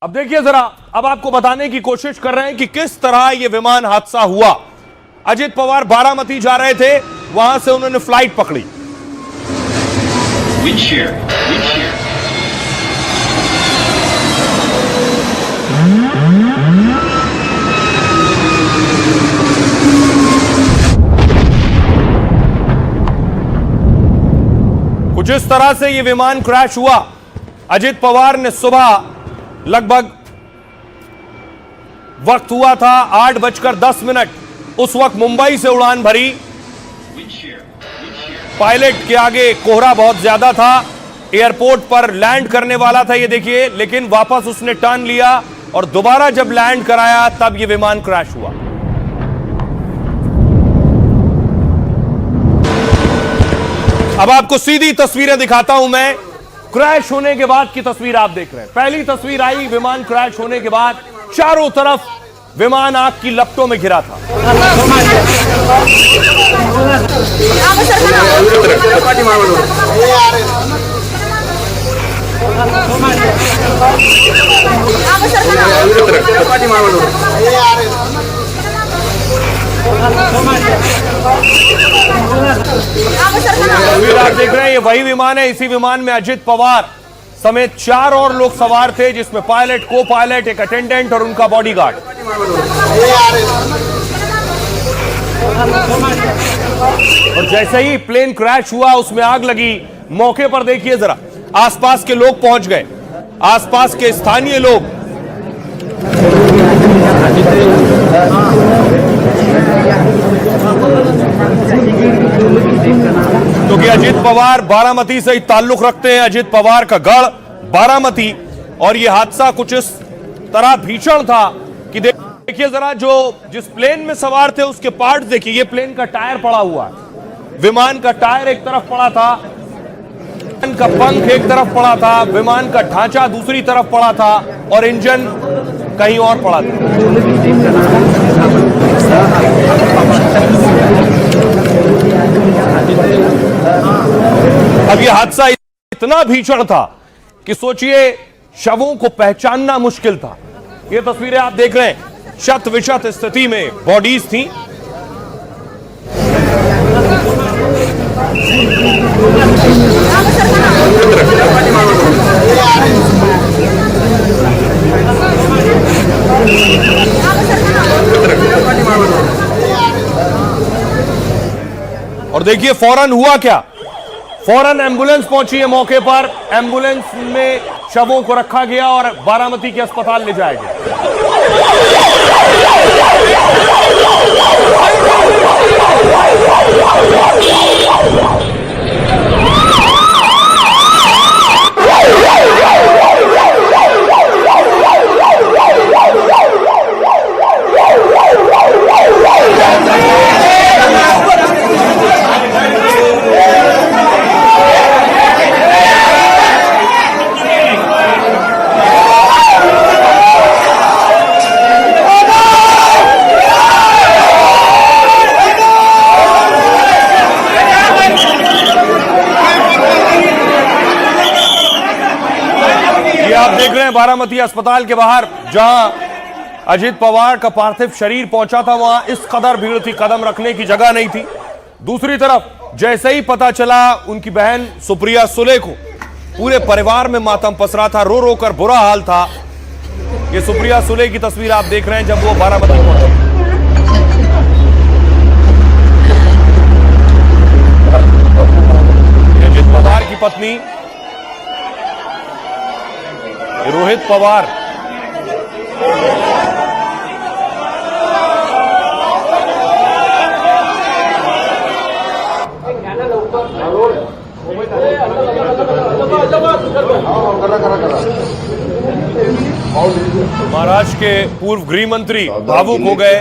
अब देखिए जरा, अब आपको बताने की कोशिश कर रहे हैं कि किस तरह यह विमान हादसा हुआ। अजित पवार बारामती जा रहे थे, वहां से उन्होंने फ्लाइट पकड़ी। कुछ इस तरह से यह विमान क्रैश हुआ। अजित पवार ने सुबह लगभग वक्त हुआ था 8:10, उस वक्त मुंबई से उड़ान भरी। पायलट के आगे कोहरा बहुत ज्यादा था, एयरपोर्ट पर लैंड करने वाला था ये देखिए, लेकिन वापस उसने टर्न लिया और दोबारा जब लैंड कराया तब यह विमान क्रैश हुआ। अब आपको सीधी तस्वीरें दिखाता हूं मैं। क्रैश होने के बाद की तस्वीर आप देख रहे हैं। पहली तस्वीर आई विमान क्रैश होने के बाद, चारों तरफ विमान आग की लपटों में घिरा था। तस्वीर आप देख रहे हैं, ये वही विमान है। इसी विमान में अजित पवार समेत 4 और लोग सवार थे, जिसमें पायलट, को पायलट, एक अटेंडेंट और उनका बॉडीगार्ड। और जैसे ही प्लेन क्रैश हुआ, उसमें आग लगी। मौके पर देखिए जरा, आसपास के लोग पहुंच गए, आसपास के स्थानीय लोग। क्योंकि अजित पवार बारामती से ही ताल्लुक रखते हैं, अजित पवार का गढ़ बारामती। और यह हादसा कुछ इस तरह भीषण था कि देखिए जरा, जो जिस प्लेन में सवार थे उसके पार्ट्स देखिए। ये प्लेन का टायर पड़ा हुआ है, विमान का टायर एक तरफ पड़ा था, विमान का पंख एक तरफ पड़ा था, विमान का ढांचा दूसरी तरफ पड़ा था और इंजन कहीं और पड़ा था। अब यह हादसा इतना भीषण था कि सोचिए, शवों को पहचानना मुश्किल था। ये तस्वीरें आप देख रहे हैं, शत विशत स्थिति में बॉडीज थी। और देखिए फौरन हुआ क्या, फौरन एम्बुलेंस पहुंची है मौके पर। एम्बुलेंस में शवों को रखा गया और बारामती के अस्पताल ले जाया गया। आप देख रहे हैं बारामती अस्पताल के बाहर, जहां अजित पवार का पार्थिव शरीर पहुंचा था, वहां इस कदर भीड़ थी, कदम रखने की जगह नहीं थी। दूसरी तरफ जैसे ही पता चला उनकी बहन सुप्रिया सुले को, पूरे परिवार में मातम पसरा था, रो रो कर बुरा हाल था। ये सुप्रिया सुले की तस्वीर आप देख रहे हैं जब वो बारामती पहुंचे। अजित पवार की पत्नी रोहित पवार, महाराष्ट्र के पूर्व गृह मंत्री भावुक हो गए।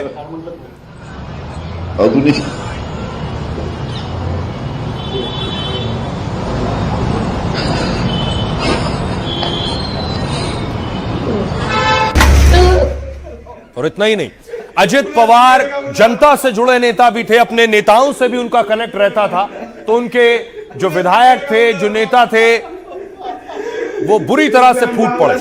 और इतना ही नहीं, अजित पवार जनता से जुड़े नेता भी थे, अपने नेताओं से भी उनका कनेक्ट रहता था। तो उनके जो विधायक थे, जो नेता थे, वो बुरी तरह से फूट पड़े।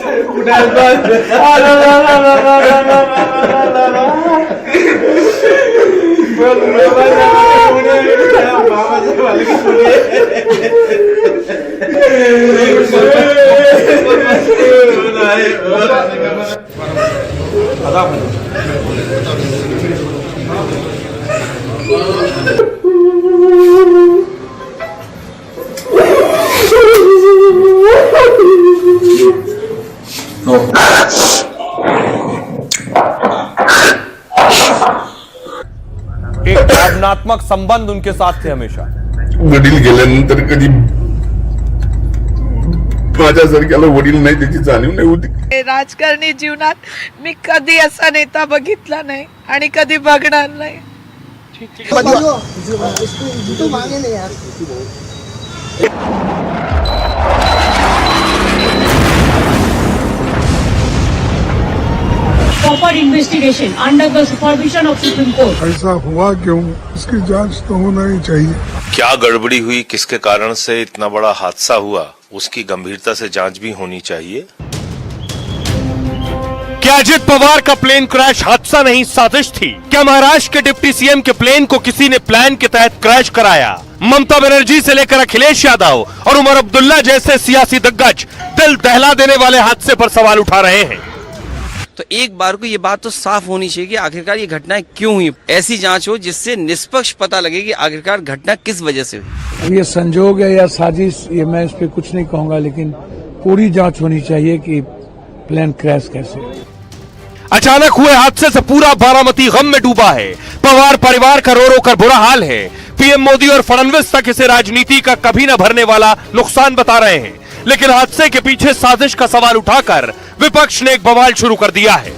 एक भावनात्मक संबंध उनके साथ थे हमेशा। वडील गेल्यानंतर कधी माझ्यासारख्याला वडील नाही त्याची जाणीव नाही होती। राजकारणी जीवनात मी कधी असा नेता बघितला नाही आणि कधी बघणार नाही। Proper investigation under the supervision of supreme court. ऐसा हुआ क्यों, इसकी जांच तो होना ही चाहिए। क्या गड़बड़ी हुई, किसके कारण से इतना बड़ा हादसा हुआ, उसकी गंभीरता से जांच भी होनी चाहिए। क्या अजित पवार का प्लेन क्रैश हादसा नहीं साजिश थी? क्या महाराष्ट्र के डिप्टी सीएम के प्लेन को किसी ने प्लान के तहत क्रैश कराया? ममता बनर्जी से लेकर अखिलेश यादव और उमर अब्दुल्ला जैसे सियासी दिग्गज दिल दहला देने वाले हादसे पर सवाल उठा रहे हैं। तो एक बार को ये बात तो साफ होनी चाहिए कि आखिरकार ये घटनाएं क्यों हुई। ऐसी जांच हो जिससे निष्पक्ष पता लगे कि आखिरकार घटना किस वजह से हुई। ये संजोग है या साजिश, ये मैं इस पे कुछ नहीं कहूंगा, लेकिन पूरी जांच होनी चाहिए कि प्लेन क्रैश कैसे। अचानक हुए हादसे से पूरा बारामती गम में डूबा है। पवार परिवार का रो रो कर बुरा हाल है। पीएम मोदी और फडणवीस तक इसे राजनीति का कभी न भरने वाला नुकसान बता रहे हैं, लेकिन हादसे के पीछे साजिश का सवाल उठाकर विपक्ष ने एक बवाल शुरू कर दिया है।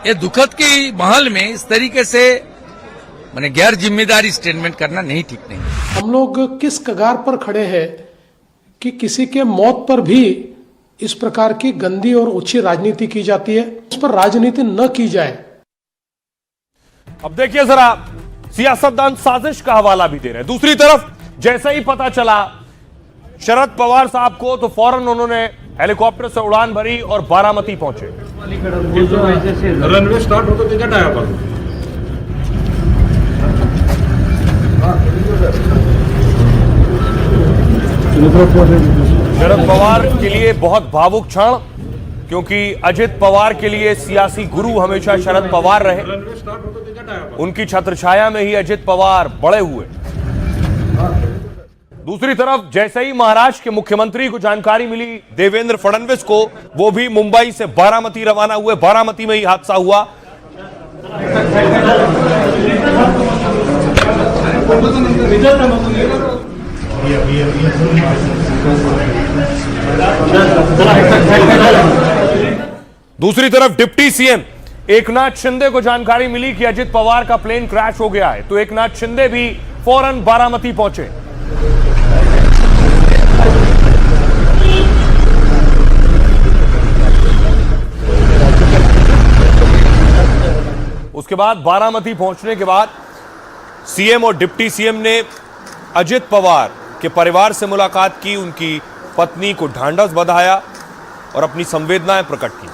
ये दुखद की माहौल में इस तरीके से मैंने गैर जिम्मेदारी स्टेटमेंट करना नहीं ठीक नहीं। हम लोग किस कगार पर खड़े हैं कि किसी के मौत पर भी इस प्रकार की गंदी और उच्च राजनीति की जाती है। इस पर राजनीति न की जाए। अब देखिए जरा, सियासतदान साजिश का हवाला भी दे रहे हैं। दूसरी तरफ जैसे ही पता चला शरद पवार साहब को, तो फौरन उन्होंने हेलीकॉप्टर से उड़ान भरी और बारामती पहुंचे। रनवे स्टार्ट होता त्याच्या टायापासून शरद पवार के लिए बहुत भावुक क्षण, क्योंकि अजित पवार के लिए सियासी गुरु हमेशा शरद पवार रहे। उनकी छत्रछाया में ही अजित पवार बड़े हुए। दूसरी तरफ जैसे ही महाराष्ट्र के मुख्यमंत्री को जानकारी मिली देवेंद्र फडणवीस को, वो भी मुंबई से बारामती रवाना हुए। बारामती में ही हादसा हुआ। दूसरी तरफ डिप्टी सीएम एकनाथ शिंदे को जानकारी मिली कि अजित पवार का प्लेन क्रैश हो गया है, तो एकनाथ शिंदे भी फौरन बारामती पहुंचे। उसके बाद बारामती पहुंचने के बाद सीएम और डिप्टी सीएम ने अजित पवार के परिवार से मुलाकात की, उनकी पत्नी को ढांढस बंधाया और अपनी संवेदनाएं प्रकट की।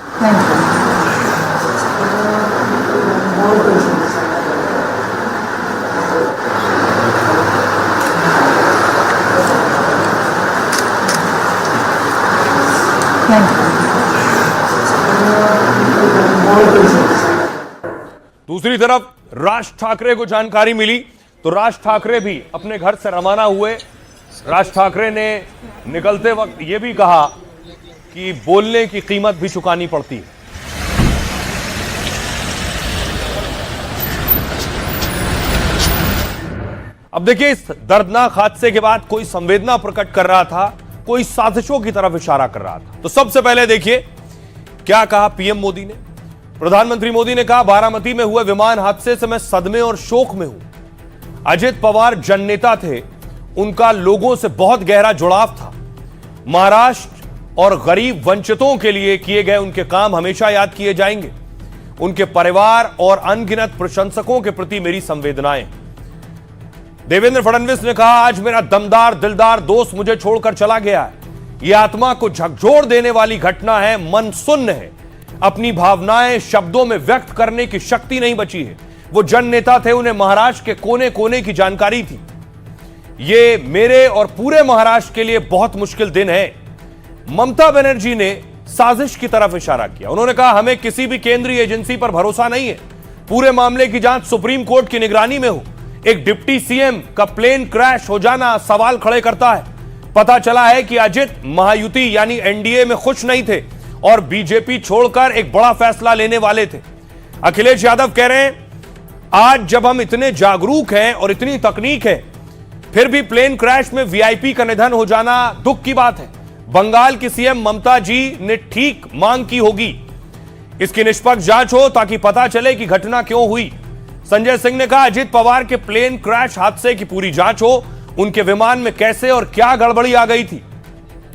दूसरी तरफ राज ठाकरे को जानकारी मिली, तो राज ठाकरे भी अपने घर से रवाना हुए। राज ठाकरे ने निकलते वक्त यह भी कहा कि बोलने की कीमत भी चुकानी पड़ती है। अब देखिए, इस दर्दनाक हादसे के बाद कोई संवेदना प्रकट कर रहा था, कोई साजिशों की तरफ इशारा कर रहा था। तो सबसे पहले देखिए क्या कहा पीएम मोदी ने। प्रधानमंत्री मोदी ने कहा, बारामती में हुए विमान हादसे से मैं सदमे और शोक में हूं। अजित पवार जननेता थे, उनका लोगों से बहुत गहरा जुड़ाव था। महाराष्ट्र और गरीब वंचितों के लिए किए गए उनके काम हमेशा याद किए जाएंगे। उनके परिवार और अनगिनत प्रशंसकों के प्रति मेरी संवेदनाएं। देवेंद्र फडणवीस ने कहा, आज मेरा दमदार दिलदार दोस्त मुझे छोड़कर चला गया है। यह आत्मा को झकझोर देने वाली घटना है, मन सुन्न है, अपनी भावनाएं शब्दों में व्यक्त करने की शक्ति नहीं बची है। वो जन नेता थे, उन्हें महाराष्ट्र के कोने कोने की जानकारी थी। ये मेरे और पूरे महाराष्ट्र के लिए बहुत मुश्किल दिन है। ममता बनर्जी ने साजिश की तरफ इशारा किया। उन्होंने कहा, हमें किसी भी केंद्रीय एजेंसी पर भरोसा नहीं है, पूरे मामले की जांच सुप्रीम कोर्ट की निगरानी में हो। एक डिप्टी सीएम का प्लेन क्रैश हो जाना सवाल खड़े करता है। पता चला है कि अजित महायुति यानी एनडीए में खुश नहीं थे और बीजेपी छोड़कर एक बड़ा फैसला लेने वाले थे। अखिलेश यादव कह रहे हैं, आज जब हम इतने जागरूक हैं और इतनी तकनीक है, फिर भी प्लेन क्रैश में वीआईपी का निधन हो जाना दुख की बात है। बंगाल की सीएम ममता जी ने ठीक मांग की होगी, इसकी निष्पक्ष जांच हो ताकि पता चले कि घटना क्यों हुई। संजय सिंह ने कहा, अजित पवार के प्लेन क्रैश हादसे की पूरी जांच हो, उनके विमान में कैसे और क्या गड़बड़ी आ गई थी।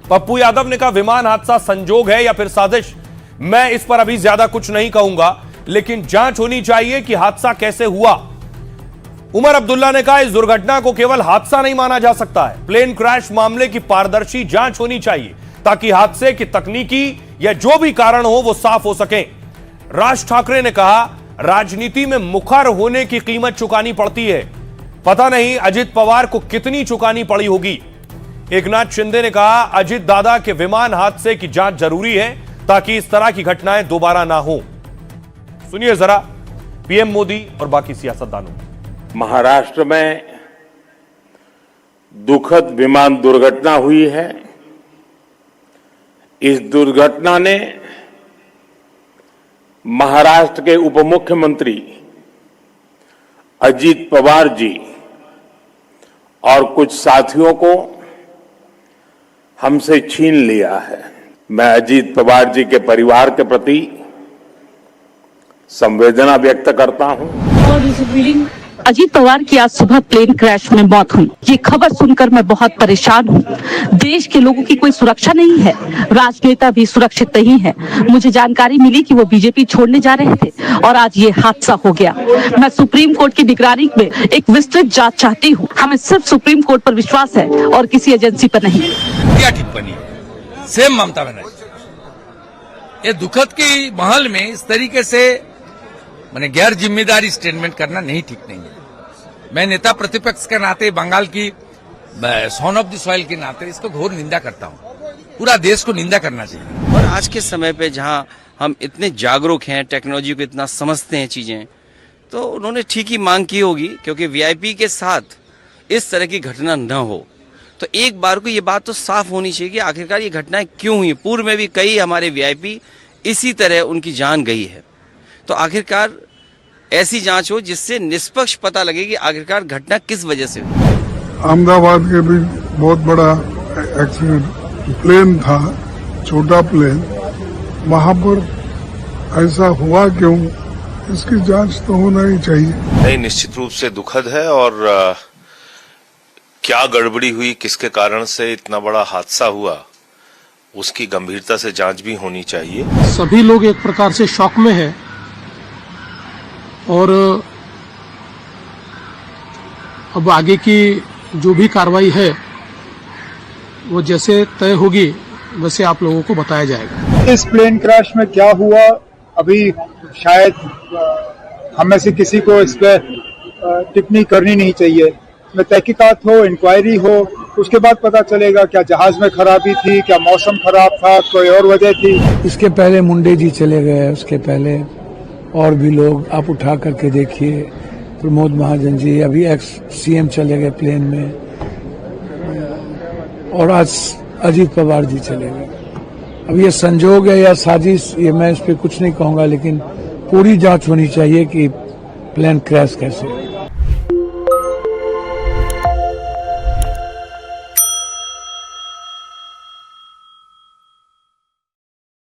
पप्पू यादव ने कहा, विमान हादसा संजोग है या फिर साजिश, मैं इस पर अभी ज्यादा कुछ नहीं कहूंगा, लेकिन जांच होनी चाहिए कि हादसा कैसे हुआ। उमर अब्दुल्ला ने कहा, इस दुर्घटना को केवल हादसा नहीं माना जा सकता है, प्लेन क्रैश मामले की पारदर्शी जांच होनी चाहिए ताकि हादसे की तकनीकी या जो भी कारण हो वो साफ हो सके। राज ठाकरे ने कहा, राजनीति में मुखर होने की कीमत चुकानी पड़ती है, पता नहीं अजित पवार को कितनी चुकानी पड़ी होगी। एकनाथ शिंदे ने कहा, अजित दादा के विमान हादसे की जांच जरूरी है ताकि इस तरह की घटनाएं दोबारा ना हो। सुनिए जरा पीएम मोदी और बाकी सियासतदानों। महाराष्ट्र में दुखद विमान दुर्घटना हुई है। इस दुर्घटना ने महाराष्ट्र के उप मुख्यमंत्री अजित पवार जी और कुछ साथियों को हमसे छीन लिया है। मैं अजित पवार जी के परिवार के प्रति संवेदना व्यक्त करता हूं। अजीत पवार की आज सुबह प्लेन क्रैश में मौत हुई। ये खबर सुनकर मैं बहुत परेशान हूँ। देश के लोगों की कोई सुरक्षा नहीं है, राजनेता भी सुरक्षित नहीं है। मुझे जानकारी मिली कि वो बीजेपी छोड़ने जा रहे थे और आज ये हादसा हो गया। मैं सुप्रीम कोर्ट की निगरानी में एक विस्तृत जांच चाहती हूँ। हमें सिर्फ सुप्रीम कोर्ट पर विश्वास है और किसी एजेंसी पर नहीं। क्या टिप्पणी सेम ममता बनर्जी, ये दुखद की महल में इस तरीके से मैंने गैर जिम्मेदारी स्टेटमेंट करना नहीं ठीक नहीं है। मैं नेता प्रतिपक्ष के नाते, बंगाल की सन ऑफ द सॉइल के नाते इसको घोर निंदा करता हूं। पूरा देश को निंदा करना चाहिए। और आज के समय पे जहां हम इतने जागरूक हैं, टेक्नोलॉजी को इतना समझते हैं चीजें, तो उन्होंने ठीक ही मांग की होगी, क्योंकि वीआईपी के साथ इस तरह की घटना न हो। तो एक बार को ये बात तो साफ होनी चाहिए कि आखिरकार ये घटनाएं क्यों हुई। पूर्व में भी कई हमारे वीआईपी इसी तरह उनकी जान गई है। तो आखिरकार ऐसी जांच हो जिससे निष्पक्ष पता लगे कि आखिरकार घटना किस वजह से हुई। अहमदाबाद के भी बहुत बड़ा एक्सीडेंट, प्लेन था, छोटा प्लेन, वहां पर ऐसा हुआ क्यों, इसकी जांच तो होना ही चाहिए। नहीं, निश्चित रूप से दुखद है और क्या गड़बड़ी हुई, किसके कारण से इतना बड़ा हादसा हुआ, उसकी गंभीरता से जांच भी होनी चाहिए। सभी लोग एक प्रकार से शॉक में है और अब आगे की जो भी कार्रवाई है वो जैसे तय होगी वैसे आप लोगों को बताया जाएगा। इस प्लेन क्रैश में क्या हुआ, अभी शायद हम में से किसी को इस पर टिप्पणी करनी नहीं चाहिए। में तहकीकात हो, इंक्वायरी हो, उसके बाद पता चलेगा क्या जहाज में खराबी थी, क्या मौसम खराब था, कोई और वजह थी। इसके पहले मुंडे जी चले गए, उसके पहले और भी लोग आप उठा करके देखिए, प्रमोद महाजन जी, अभी एक्स सीएम चले गए प्लेन में, और आज अजीत पवार जी चले गए। अब ये संजोग है या साजिश, ये मैं इस पे कुछ नहीं कहूंगा, लेकिन पूरी जांच होनी चाहिए कि प्लेन क्रैश कैसे।